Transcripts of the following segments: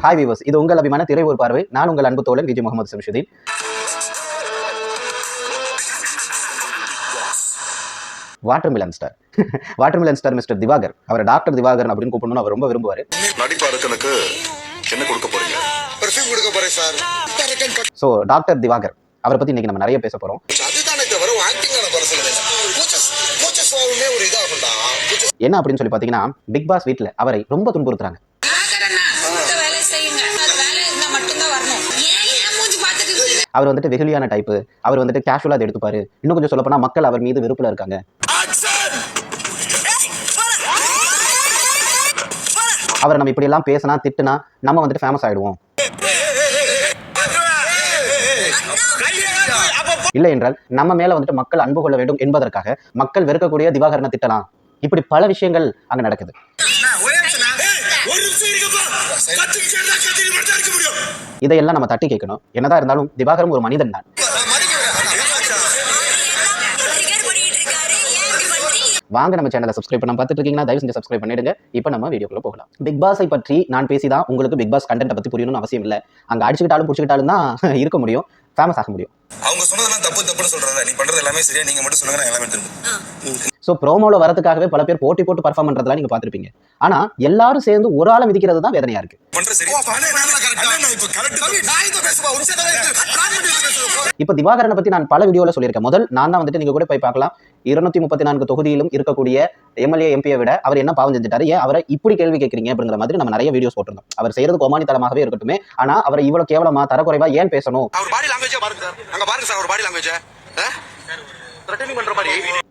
Hi viewers, இது உங்கள் அபிமான திரை ஒரு பார்வை. நான் உங்கள் அன்பு தோழன் Vijay Mohammed Shamsuddin. Watermelon star mister Diwakar, அவர் டாக்டர் திவாகர் அப்படின்னு கூப்பிடணும்னு அவர் ரொம்ப விரும்புவார். ஸோ டாக்டர் திவாகர் அவரை பத்தி இன்னைக்கு நம்ம நிறைய பேச போறோம். என்ன அப்படின்னு சொல்லி பாத்தீங்கன்னா, பிக் பாஸ் வீட்டுல அவரை ரொம்ப துன்புறுத்துறாங்க. அவர் வந்துட்டு வெகுளியான டைப்பு, அவர் வந்துட்டு கேஷுவலா அதை எடுத்துப்பாரு. இன்னும் கொஞ்சம் சொல்ல போனா மக்கள் அவர் மீது வெறுப்புல இருக்காங்க. அவரை நம்ம இப்படி எல்லாம் பேசினா திட்டுனா நம்ம வந்துட்டு ஃபேமஸ் ஆயிடுவோம். இல்லை என்றால் நம்ம மேல வந்துட்டு மக்கள் அன்பு கொள்ள வேண்டும் என்பதற்காக மக்கள் வெறுக்கக்கூடிய திவாகரனை திட்டலாம். இப்படி பல விஷயங்கள் அங்க நடக்குது. இதையெல்லாம் நம்ம தட்டி கேட்கணும். என்னதான் இருந்தாலும் திவாகரும் ஒரு மனிதன் தான். வாங்க நம்ம சேனலை சப்ஸ்கிரைப் பண்ண பார்த்துட்டு இருக்கீங்கன்னா தயவு செஞ்சு சப்ஸ்கிரைப் பண்ணிடுங்க. இப்போ நம்ம வீடியோக்குள்ள போகலாம். பிக் பாஸை பற்றி நான் பேசிதான் உங்களுக்கு பிக் பாஸ் கண்டென்ட்டை பத்தி புரியணும்னு அவசியம் இல்லை. அங்க அடிச்சுக்கிட்டாலும் புடிச்சுக்கிட்டாலும் தான் இருக்க முடியும், ஃபேமஸ் ஆக முடியும். அவங்க சொன்னதெல்லாம் தப்புன்னு சொல்றாங்க. நீ பண்றது எல்லாமே சரியா, நீங்க மட்டும் சொல்லுங்க, நான் எல்லாமே திரும்ப. சோ ப்ரோமோல வரதுக்காகவே பல பேர் போட்டி போட்டு பர்ஃபார்ம் பண்றதெல்லாம் நீங்க பாத்திருப்பீங்க. ஆனா எல்லாரும் சேர்ந்து ஒரு ஆளை மிதிக்கிறது தான் வேதனையா இருக்கு. இப்ப திவாகரனை பத்தி நான் பல வீடியோல சொல்லியிருக்கேன். முதல் நான் தான் வந்துட்டு நீங்க கூட போய் பார்க்கலாம். 234 தொகுதியிலும் இருக்கக்கூடிய எம்எல்ஏ எம்பியை விட அவர் என்ன பாவம் செஞ்சுட்டாரு, ஏன் அவரை இப்படி கேள்வி கேட்கறீங்க அப்படிங்கிற மாதிரி நம்ம நிறைய வீடியோஸ் போட்டிருந்தோம். அவர் செய்யறது கோமாளித்தனமாகவே இருக்கட்டுமே, ஆனா அவரை இவ்வளவு கேவலமா தரக்குறைவா ஏன் பேசணும்?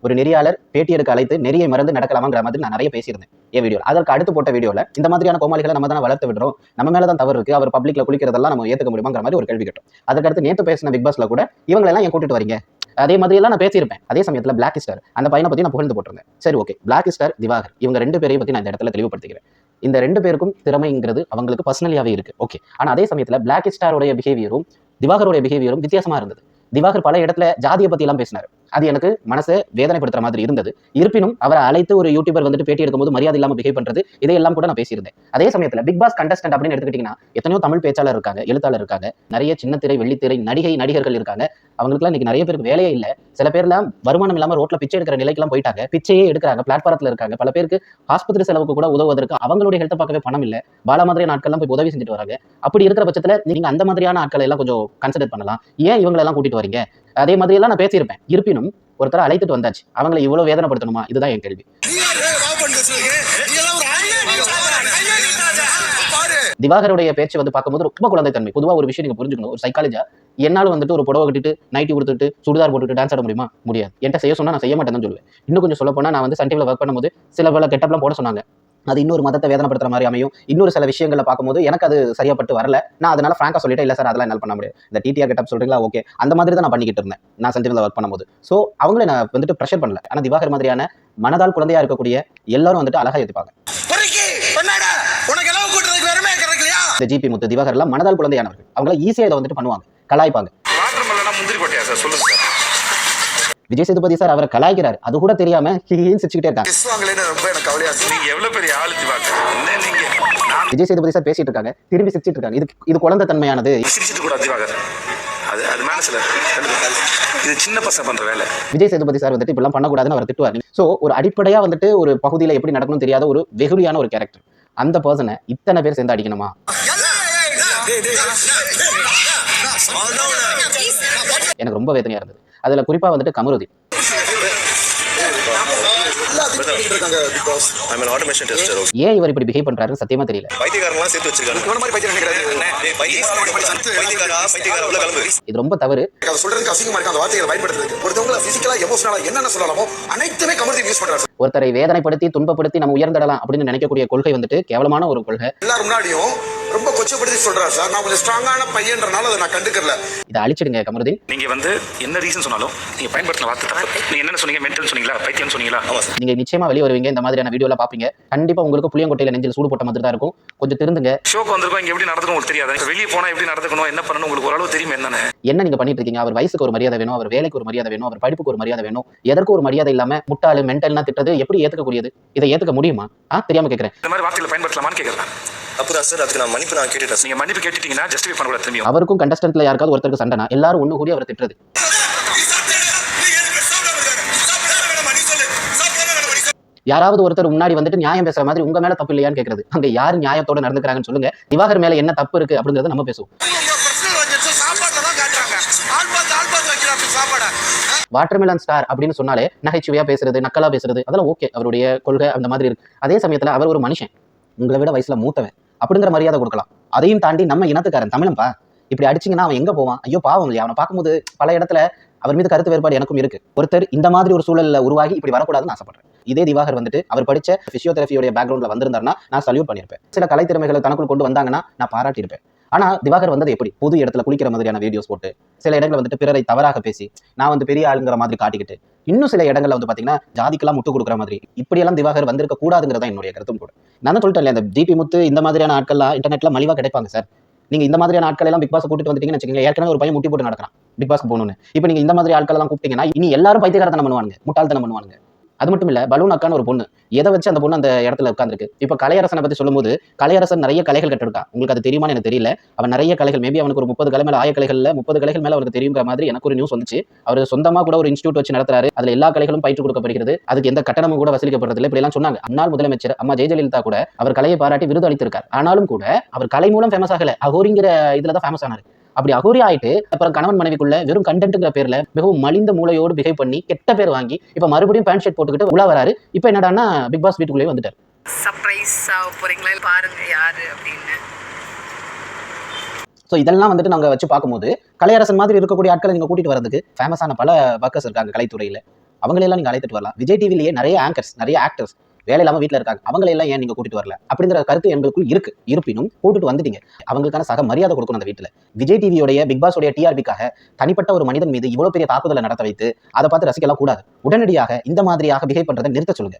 ஒரு நெறியாளர் பேட்டி எடுக்க அழைத்து நெறியை மறந்து நடக்கலாமாங்கிற மாதிரி நான் நிறைய பேசியிருந்தேன் என் வீடியோ. அதற்கு அடுத்து போட்ட வீடியோல இந்த மாதிரியான கோமாளிகளை நம்ம தான் வளர்த்து விடுறோம், நம்ம மேலதான் தவறு இருக்கு, அவர் பப்ளிக்ல குளிக்கிறதெல்லாம் நம்ம ஏத்துக்க முடியுமாங்கிற மாதிரி ஒரு கேள்வி கேட்டோம். அதுக்கடுத்து நேற்று பேசின பிக் பாஸ்ல கூட இவங்களெல்லாம் ஏன் கூட்டிட்டு வரீங்க, அதே மாதிரி எல்லாம் நான் பேசியிருப்பேன். அதே சமயத்துல பிளாக் ஸ்டார் அந்த பையனை பத்தி நான் புகழ்ந்து போட்டிருந்தேன். சரி, ஓகே, பிளாக் ஸ்டார் திவாகர் இவங்க ரெண்டு பேரையும் பத்தி நான் இந்த இடத்துல தெளிவுபடுத்திக்கிறேன். இந்த ரெண்டு பேருக்கும் திறமைங்கிறது அவங்களுக்கு பர்சனலியாவே இருக்கு, ஓகே. ஆனா அதே சமயத்துல பிளாக் ஸ்டாரோடைய பிஹேவியரும் திவாகருடைய பிஹேவியரும் வித்தியாசமா இருந்தது. திவாகர் பல இடத்துல ஜாதியை பத்தி எல்லாம் பேசினார். அது எனக்கு மனசை வேதனைப்படுத்துற மாதிரி இருந்தது. இருப்பினும் அவரை அழைத்து ஒரு யூடியூபர் வந்துட்டு பேட்டி எடுக்கும்போது மரியாதை இல்லாம பிஹேவ் பண்றது, இதையெல்லாம் கூட நான் பேசியிருந்தேன். அதே சமயத்துல பிக் பாஸ் கண்டஸ்டன்ட் அப்படின்னு எடுத்துக்கிட்டீங்கன்னா எத்தனையோ தமிழ் பேச்சாளர் இருக்காங்க, எழுத்தாளர் இருக்காங்க, நிறைய சின்னத்திரை வெள்ளித்திரை நடிகர்கள் இருக்காங்க. அவங்களுக்குலாம் இன்னைக்கு நிறைய பேருக்கு வேலையே இல்லை. சில பேர்லாம் வருமானம் இல்லாம ரோட்ல பிச்சை எடுக்கிற நிலைக்கெல்லாம் போயிட்டாங்க, பிச்சையே எடுக்கிறாங்க, பிளாட்பாரத்துல இருக்காங்க. பல பேருக்கு ஆஸ்பத்திரி செலவுக்கு கூட உதவுவதற்கு அவங்களுடைய ஹெல்த்தை பார்க்கவே பணம் இல்லை. பாலா மாதிரி நாட்கள்லாம் போய் உதவி செஞ்சுட்டு வராங்க. அப்படி இருக்கிற பட்சத்துல நீங்க அந்த மாதிரியான ஆட்களை எல்லாம் கொஞ்சம் கன்சிடர் பண்ணலாம். ஏன் இவங்களை எல்லாம் கூட்டிட்டு வரீங்க? அதே மாதிரி எல்லாம் நான் பேசியிருப்பேன். இருப்பினும் ஒருத்தர அழைத்துட்டு வந்தாச்சு, அவங்களை இவ்வளவு வேதனைப்படுத்தணுமா? இதுதான் என் கேள்வி. திவாகருடைய பேச்சு வந்து பார்க்கும்போது ரொம்ப குழந்தைத்தன்மை. பொதுவா ஒரு விஷயம் நீங்க புரிஞ்சுக்கணும், ஒரு சைக்காலஜா, என்னாலும் வந்துட்டு ஒரு புடவை கட்டிட்டு நைட்டி கொடுத்துட்டு சுடிதார் போட்டுட்டு டான்ஸ் ஆட முடியுமா? முடியாது. என்கிட்ட செய்ய சொன்னா நான் செய்ய மாட்டேன்னு சொல்லுவேன். இன்னும் கொஞ்சம் சொல்ல போனா நான் வந்து சன் டிவில ஒர்க் பண்ணும்போது சில பல கெட்டப்லாம் போட சொன்னாங்க. அது இன்னொரு மதத்தை வேதனைப்படுத்துற மாதிரி அமையும். இன்னொரு சில விஷயங்களை பார்க்கும்போது எனக்கு அது சரியாப்பட்டு வரல. நான் அதனால ஃப்ராங்கா சொல்லிட்டேன், இல்ல சார் அதெல்லாம் என்னால் பண்ண முடியாது. இந்த டிடிஆர் கெட்டப் சொல்றீங்களா, ஓகே, அந்த மாதிரி தான் நான் பண்ணிக்கிட்டு இருந்தேன் நான் சன் டிவில ஒர்க் பண்ணும்போது. ஸோ அவங்கள நான் வந்துட்டு ப்ரெஷர் பண்ணல. ஆனா திவாகர் மாதிரியான மனதால் குழந்தையா இருக்கக்கூடிய எல்லாரும் வந்துட்டு அழகா ஏற்றுப்பாங்க. இந்த ஜிபி முத்து திவாகர் எல்லாம் மனதால் குழந்தையானவர்கள். அவங்கள ஈஸியா இதை வந்துட்டு பண்ணுவாங்க, கலாய்ப்பாங்க. விஜய் சேதுபதி சார் அவரை கலாய்க்கிறார், அது கூட தெரியாம சிரிச்சுக்கிட்டே இருக்காங்க. விஜய் சேதுபதி சார் பேசிட்டு இருக்காங்க, திரும்பி சிரிச்சிட்டு இருக்காங்க. இது குழந்தை தன்மையானது. விஜய் சேதுபதி சார் வந்துட்டு இப்பெல்லாம் பண்ணக்கூடாதுன்னு அவர் திட்டுவார். சோ ஒரு அடிப்படையா வந்துட்டு ஒரு பகுதியில எப்படி நடக்கணும் தெரியாத ஒரு வெகுளியான ஒரு கேரக்டர், அந்த பர்சனை இத்தனை பேர் சேர்ந்து அடிக்கணுமா? எனக்கு ரொம்ப வேதனையா இருந்தது. அதுல குறிப்பா வந்துட்டு கமருதீன். ஏன் இவர் இப்படி பிஹேவ் பண்றாருன்னு சத்தியமா தெரியல. இது ரொம்ப தவறு. ஒருத்தரை வேதனைப்படுத்தி துன்பப்படுத்தி நம்ம உயர்ந்திடலாம் அப்படின்னு நினைக்கக்கூடிய கொள்கை வந்துட்டு கேவலமான ஒரு கொள்கை. ரொம்ப கொச்சப்படுத்தி சொல்றாரு சார், நான் கொஞ்சம் ஸ்ட்ராங்கான பையன்றனால அதை நான் கண்டுக்கறல. இத அழிச்சிடுங்க கமருதீன். நீங்க வந்து என்ன ரீசன் சொன்னாலும் நீங்க பயன்படுத்தின வார்த்தை தப்பு. நீங்க என்ன சொன்னீங்க, மென்டல் சொன்னீங்களா, பைத்தியம் சொன்னீங்களா? நீங்க நிச்சயமா வெளிய வருவீங்க, இந்த மாதிரியான வீடியோல பாப்பீங்க. கண்டிப்பா உங்களுக்கு புளியங்கொட்டையில நெஞ்சில் சூடு போட்ட மாதிரி தான் இருக்கும். கொஞ்சம் திருந்துங்க. ஷோக்கு வந்திருக்கோம், இங்க எப்படி நடந்துக்கணும் உங்களுக்கு தெரியாது. வெளிய போனா எப்படி நடந்துக்கணும், என்ன பண்ணணும் உங்களுக்கு ஓரளவு தெரியும். என்ன நீங்க பண்ணிட்டு இருக்கீங்க? அவர் வயசுக்கு ஒரு மரியாதை வேணும், அவர் வேலைக்கு ஒரு மரியாதை வேணும், அவர் படிப்புக்கு ஒரு மரியாதை வேணும். எதற்கு ஒரு மரியாதை இல்லாம முட்டாளு மென்டல்னா திட்டது எப்படி ஏத்துக்க கூடியது? இதை ஏத்துக்க முடியுமா? தெரியாம கேக்குறேன். இந்த மாதிரி வார்த்தைகளை பயன்படுத்தலாமான்னு கேக்குறேன். அப்பதான் சார் அதுக்கு நான் மன்னிப்பு கேட்டுட்டேன். நீங்க மன்னிப்பு கேட்டுட்டீங்கன்னா ஜஸ்டிஃபை பண்ணக்கூடாது திரும்பி. அவருக்கும் கண்டஸ்டன்ட்ல யாருக்காவது ஒருத்தருக்கு சண்டைனா எல்லாரும் ஒண்ணு கூடி அவரை திட்டுறது. யாராவது ஒருத்தர் முன்னாடி வந்துட்டு நியாயம் பேசுற மாதிரி உங்க மேல தப்பு இல்லையான்னு கேக்குறது. அங்க யாரு நியாயத்தோட நடந்துக்கிறாங்கன்னு சொல்லுங்க. திவாகர் மேல என்ன தப்பு இருக்கு அப்படிங்கறத நம்ம பேசுவோம். வாட்டர்மெலன் ஸ்டார் அப்படின்னு சொன்னாலே நகைச்சுவையா பேசுறது, நக்கலா பேசுறது, அதெல்லாம் ஓகே, அவருடைய கொள்கை அந்த மாதிரி இருக்கு. அதே சமயத்துல அவர் ஒரு மனுஷன், உங்களை விட வயசுல மூத்தவன் அப்படிங்கிற மரியாதை கொடுக்கலாம். அதையும் தாண்டி நம்ம இனத்துக்காரன் தமிழன்பா, இப்படி அடிச்சிங்கன்னா அவன் எங்க போவான்? ஐயோ பாவம் இல்லையா? அவனை பார்க்கும்போது பல இடத்துல அவர் மீது கருத்து வேறுபாடு எனக்கும் இருக்கு. ஒருத்தர் இந்த மாதிரி ஒரு சூழல்ல உருவாகி இப்படி வரக்கூடாதுன்னு ஆசைப்படுறேன். இதே திவாகர் வந்துட்டு அவர் படிச்ச பிசியோதெரபியோட பேக்ரவுண்ட்ல வந்திருந்தாருன்னா நான் சல்யூட் பண்ணியிருப்பேன். சில கலை திறமைகளை தனக்குள் கொண்டு வந்தாங்கன்னா நான் பாராட்டியிருப்பேன். ஆனா திவாகர் வந்தது எப்படி? பொது இடத்துல குளிக்கிற மாதிரியான வீடியோஸ் போட்டு, சில இடங்களில் வந்துட்டு பிறரை தவறாக பேசி, நான் வந்து பெரிய ஆளுங்கிற மாதிரி காட்டிக்கிட்டு, இன்னும் சில இடங்கள்ல வந்து பாத்தீங்கன்னா ஜாதிக்கெல்லாம் முட்டு கொடுக்குற மாதிரி, இப்படியெல்லாம் திவாகர் வந்திருக்க கூடாதுங்கிறதா என்னுடைய கருத்தும் கூட. நான் சொல்லிட்டேன், இந்த ஜிபி முத்து இந்த மாதிரியான ஆட்கள்லாம் இன்டர்நெட்ல மலிவா கிடைப்பாங்க சார். நீங்க இந்த மாதிரியான ஆட்கள் எல்லாம் பிக் பாஸ் கூட்டிட்டு வந்துட்டீங்கன்னு வச்சுக்கோங்க. ஏற்கனவே ஒரு பையன் முட்டி போட்டு நடக்கிறான் பிக் பாஸ்க்கு போகணும்னு. இப்போ நீங்க இந்த மாதிரி ஆட்கள் எல்லாம் கூப்பிட்டீங்கன்னா இனி எல்லாரும் பைத்தியக்காரத்தனம் பண்ணுவாங்க, முட்டாள்தனம் பண்ணுவாங்க. அது மட்டும் இல்ல, பலூன் அக்கான்னு ஒரு பொண்ணு, எதை வச்சு அந்த பொண்ணு அந்த இடத்துல உட்காந்துருக்கு. இப்ப கலையரசனை பத்தி சொல்லும்போது, கலையரசன் நிறைய கலைகள் கட்டிருக்கா. உங்களுக்கு அது தெரியுமான்னு எனக்கு தெரியல. அவன் நிறைய கலைகள், மேபி அவனுக்கு ஒரு 30 கலை மேல, ஆய கலைகள்ல 30 கலைகள் மேல அவருக்கு தெரியுங்கிற மாதிரி எனக்கு ஒரு நியூஸ் வந்துச்சு. அவர் சொந்தமா கூட ஒரு இன்ஸ்டியூட் வச்சு நடத்துறாரு. அதுல எல்லா கலைகளும் பயிற்று கொடுக்கப்படுகிறது. அதுக்கு எந்த கட்டணமும் கூட வசூலிக்கப்படுறது இல்லை. இப்படி எல்லாம் சொன்னாங்க. முன்னாள் முதலமைச்சர் அம்மா ஜெயலலிதா கூட அவர் கலையை பாராட்டி விருது அளித்திருக்கார். ஆனாலும் கூட அவர் கலை மூலம் ஃபேமஸ் ஆகல, அகோரிங்கிற இதுலதான் ஃபேமஸ் ஆனாரு. அப்படி அகோரி ஆயிட்டு அப்புறம் கணவன் மனைவிக்குள்ள வெறும் கண்டென்ட்ங்கிற பேர்ல மிகவும் மலிந்த மூளையோடு பிஹேவ் பண்ணி கெட்ட பேர் வாங்கி இப்ப மறுபடியும் பேண்ட் ஷர்ட் போட்டுக்கிட்டு உலா வராரு. இப்ப என்னடான்னா பிக் பாஸ் வீட்டுக்குள்ளேயே வந்துட்டார். சர்ப்ரைஸ் போறீங்களா பாருங்க யாரு அப்படின்னு. ஸோ இதெல்லாம் வந்துட்டு நாங்கள் வச்சு பார்க்கும்போது கலையரசன் மாதிரி இருக்கக்கூடிய ஆட்களை நீங்கள் கூட்டிட்டு வரதுக்கு ஃபேமஸான பல ஒர்க்கர்ஸ் இருக்காங்க கலைத்துறையில். அவங்களெல்லாம் நீங்கள் அழைத்துட்டு வரலாம். விஜய் டிவிலேயே நிறைய ஆங்கர்ஸ், நிறைய ஆக்டர்ஸ் வேலை இல்லாமல் வீட்டில் இருக்காங்க. அவங்களெல்லாம் ஏன் நீங்கள் கூட்டிட்டு வரல அப்படிங்கிற கருத்து எங்களுக்குள் இருக்கு. இருப்பினும் கூட்டிட்டு வந்துட்டீங்க, அவங்களுக்கான சக மரியாதை கொடுக்கணும். அந்த வீட்டில் விஜய் டிவியோடைய பிக் பாஸோடைய டிஆர்பிக்காக தனிப்பட்ட ஒரு மனிதன் மீது இவ்வளவு பெரிய தாக்குதலை நடத்த வைத்து அதை பார்த்து ரசிக்கலாம் கூடாது. உடனடியாக இந்த மாதிரியாக பிஹேவ் பண்றதை நிறுத்த சொல்லுங்க.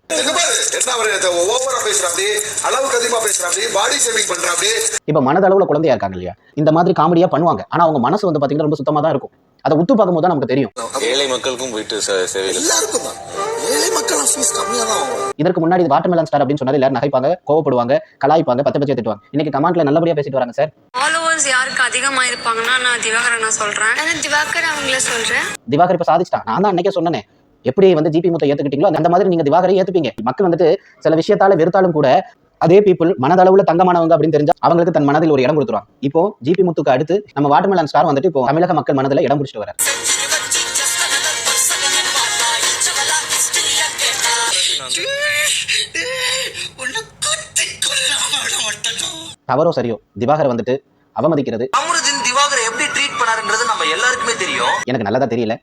இப்ப மனதளவுல குழந்தையா இருக்காங்க இல்லையா, இந்த மாதிரி காமெடியா பண்ணுவாங்க. ஆனா அவங்க மனசு வந்து பாத்தீங்கன்னா ரொம்ப சுத்தமா தான் இருக்கும். அதை உத்து பார்க்கும் போது நமக்கு தெரியும். ஏழை மக்களுக்கும் போயிட்டு இதற்கு முன்னாடி வாட்டர்மெலன் ஸ்டார் அப்படின்னு சொன்னாரு, எல்லாரும் நகைப்பாங்க, கோவப்படுவாங்க, கலாய்ப்பாங்க, பச்சை பச்சை திட்டுவாங்க. இன்னைக்கு கமெண்ட்ல நல்லபடியா பேசிட்டு வராங்க சார். ஃபாலோவர்ஸ் யாருக்கு அதிகமா இருப்பாங்கன்னா நான் திவாகரை நான் சொல்றேன். திவாகர் அவங்கள சொல்றேன். திவாகர் இப்ப சாதிச்சிட்டான். நான் தான் அன்னைக்கே சொன்னேன், எப்படி வந்து ஜிபி முத்தை ஏத்துக்கிட்டீங்களோ அந்த மாதிரி நீங்க திவாகரை ஏத்துப்பீங்க. மக்கள் வந்துட்டு சில விஷயத்தால வெறுத்தாலும் கூட அதே பீப்புள் மனதளவுல தங்கமானவங்க அப்படின்னு தெரிஞ்சா அவங்களுக்கு தன் மனதில் ஒரு இடம் கொடுத்துருவாங்க. இப்போ ஜிபி முத்துக்கு அடுத்து நம்ம வாட்டர்மெலன் ஸ்டார் வந்துட்டு இப்போ தமிழக மக்கள் மனதில் இடம் பிடிச்சிட்டு வர. தவறோ சரியோ திவாகர் வந்துட்டு அவமதிக்கிறது திவாகர் எப்படி ட்ரீட் பண்ணாருங்கிறது நம்ம எல்லாருக்குமே தெரியும். எனக்கு நல்லதா தெரியல.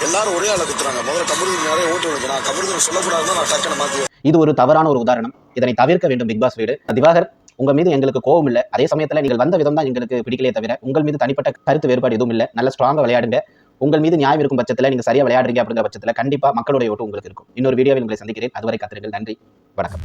எல்லாரும் ஒரே ஆள குத்துறாங்க. முதல்ல கமருதீன் யாரே ஓட்டு விடுங்க. நான் கமருதீன் சொல்லக்கூடாதுன்னு நான் டக்குனு மாத்தி. இது ஒரு தவறான ஒரு உதாரணம். இதனை தவிர்க்க வேண்டும் பிக் பாஸ் வீடு. திவாகர், உங்க மீது எங்களுக்கு கோபம் இல்லை. அதே சமயத்துல நீங்கள் வந்த விதம் தான் எங்களுக்கு பிடிக்கலையே தவிர உங்கள் மீது தனிப்பட்ட கருத்து வேறுபாடு எதுவும் இல்லை. நல்ல ஸ்ட்ராங்கா விளையாடுங்க. உங்கள் மீது நியாயம் இருக்கும் பட்சத்துல நீங்க சரியா விளையாடுறீங்க அப்படிங்கிற பட்சத்துல கண்டிப்பா மக்களுடைய ஓட்டு உங்களுக்கு இருக்கும். இன்னொரு வீடியோவில் உங்களை சந்திக்கிறேன். அதுவரை காத்திருங்கள். நன்றி, வணக்கம்.